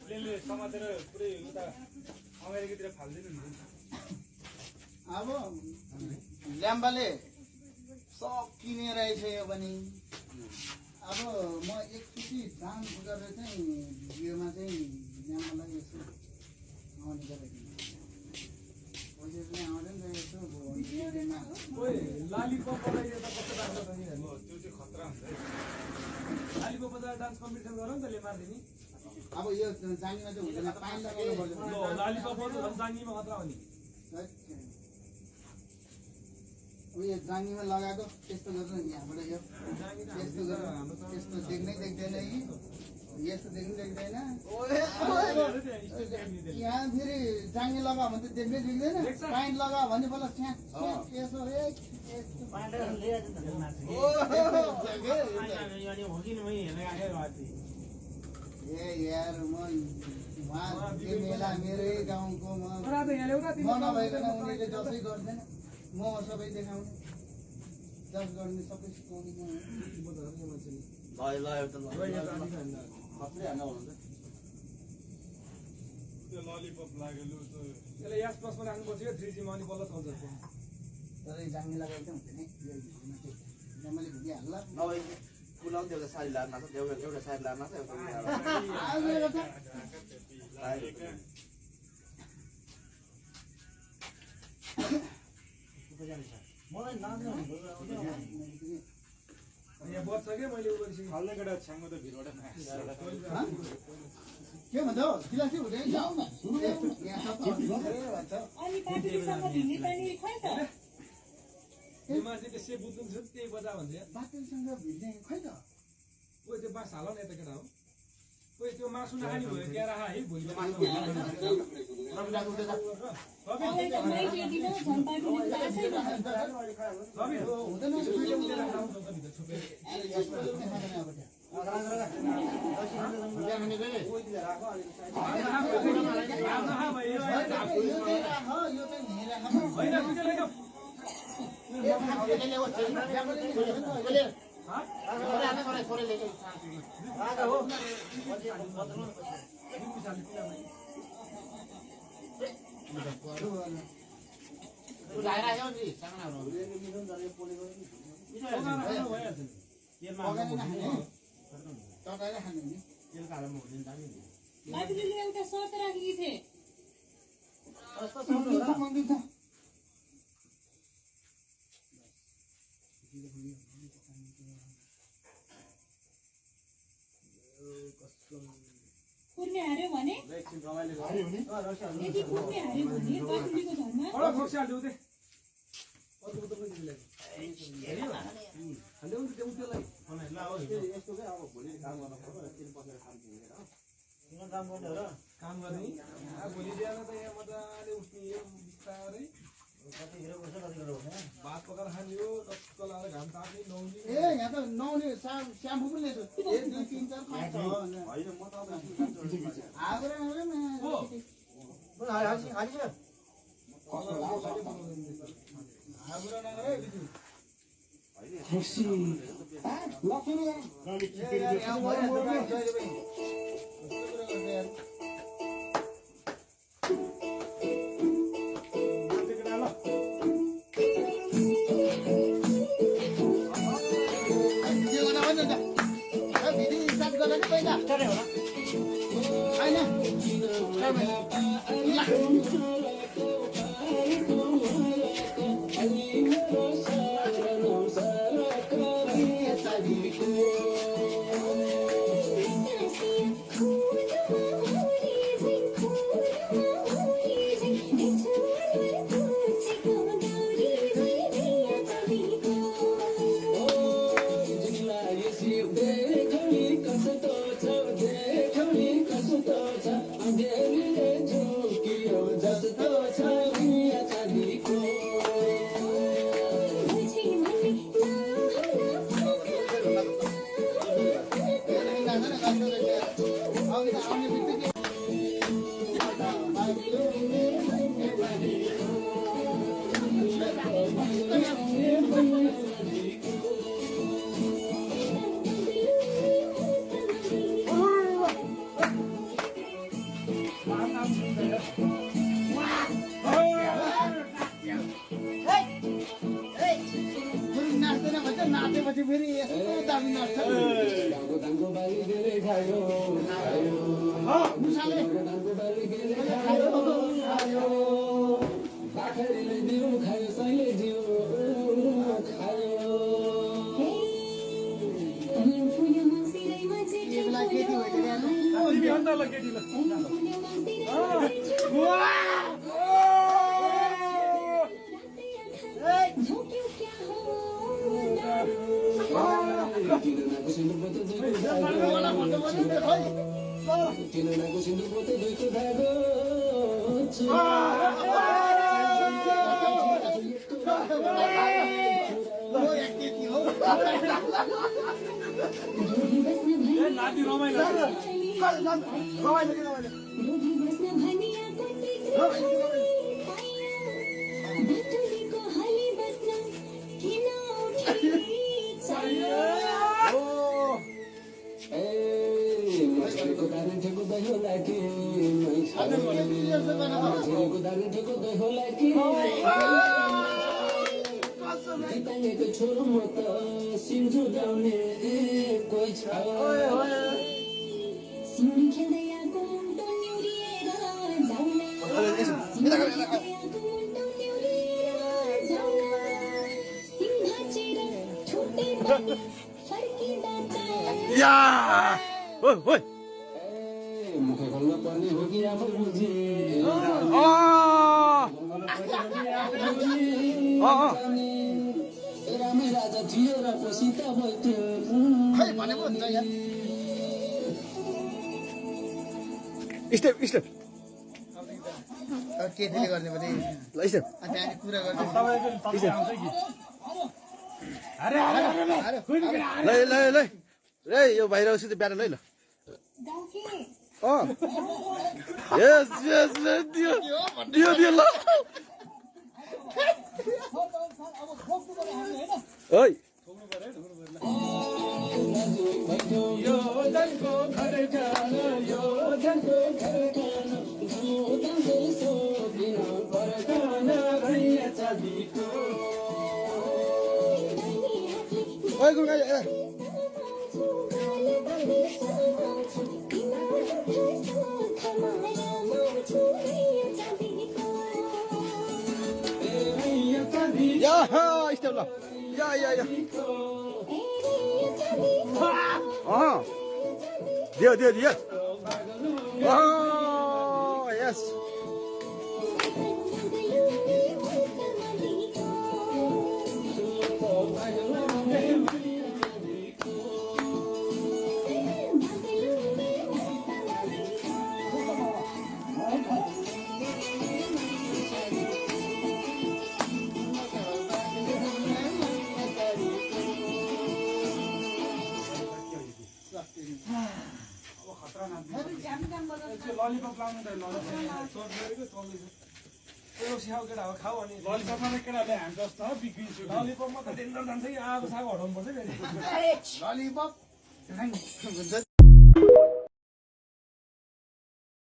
प्लेनले समातेर पुरै उता अमेरिकातिर फाल्दिनु नि अब ल्याम्बाले सब किनेर आइसक्यो भने अब म एकचोटि दाम गरेर चाहिँ भिडियोमा चाहिँ ल्याम्बालाई यसो आउने गरेको पैसा चाहिँ आउँदैन नि यसो ओए लालीपपलाई यता कस्तो डान्स गर्छ नि त्यो चाहिँ खतरा हुन्छ है लालीपपलाई डान्स कम्पिटिसन गरौँ न त ले मार्दिनी अब यो जानीमा चाहिँ हुँदैन पानी लगाउनु पर्छ ल लालीपप त जानीमा मात्र हो नि अब यो जानीमा लगाएको त्यस्तो गर्नु नि यहाँबाट यो त्यस्तो गर्नु त्यस्तो देख्नै देख्दैन कि यस्तो देख्नु देख्दैन यहाँ फेरि जाङ्गी लगायो भने त देख्नै देख्दैन पाइन्ट लगायो भने बल्ल यसो ए यार म मेला मेरै गाउँको म नभइकन उनीहरूले जसै गर्दैन म सबै देखाउने जस गर्ने सबै सिकाउने त्यो ललिपप लाग्यो लु यसलाई यास प्लसमा राख्नुपर्छ यो 3G मा अनि बल्ल चल्छ तर जाङ्गी लगाएको चाहिँ हुँदैन है मैले भुलिहाल्ल पुलाउने एउटा साडी लानु एउटा साडी लानु यहाँ बच्छ के मैले उबरिसकेँ फाल्ने केटा छ्याङ्गो त भिरबाट के भन्छ गिलास चाहिँ हुँदैन जाऊ न अनि पार्टीसँग भिन्ने पानी खै त यो मान्छे त्यसै बुझ्नु छ त्यही बजा भन्छ बाटोसँग भिड्ने खै त ओए त्यो बास हाल न यता केटा हो ओए त्यो मासु नखाने भयो क्या राख है भोलि मलाई त माइक दिनु झन् पार्टीले थाहा छैन हुँदैन बाबुले एउटा शर्त राखेकी थिए कुर्ने हार्यो भने यदि कुर्ने हार्यो भने बाबुलीको घरमा बडा खोक्सा हाल्दिउ ते अझ उता पनि दिले हाल्दिउ नि त्यो त्यसलाई यस्तो चाहिँ अब भोलि काम गर्न पर्छ एकदिन बसेर काम दिएर काम गर्ने हो र काम गर्ने भोलि बिहान त यहाँ मजाले उठ्ने बिस्तारै भात पकाएर खाने हो टक्क लगाएर घाम ताप्ने नुहाउने ए यहाँ त नुहाउने स्याम्पू पनि ल्याएको 1 2 3 4 5 6 होइन म त आग्रा फेरि नाच्दैन भन्छ नाचेपछि फेरि यस्तो दामी नाच्छ मुसाले नाति रमाइलो छोरो म त सिन्जो गाउने कोही छ सिन्धी खेल्दै आएको मुन्टो न्युरिएर जाउला सिन्धी खेल्दै आएको मुन्टो न्युरिएर जाउला सिंहाचेर ठुटे बानी फर्किँदा चाया या ओइ ओइ मुख खोल्न पर्ने हो कि आफै बुझे रामै राजा थियो र सीता भयो खै भनेको हुन्छ यार स्टेप स्टेप केटीले गर्ने भने ल स्टेप अनि त्यहाँ कुरा गर्ने ल ल ल ल यो बाहिरसित बिहान ल गाउँकी यस यस ल दियो दियो दियो ल ओइ यो जनको खरकान यो जनको खरकान फरकान भैया चाँदीको ओइ गुरु ए या स्टेप ल या या या दियो दियो दियो यस ललिपप लाउनु त खाऊ अनि ललिपपमा त केटाहरूले हामी जस्तो बिग्रिन्छु ललिपपमा त डेन्जर जान्छ कि आगो सागो हटाउनु पर्छ फेरि ललिपप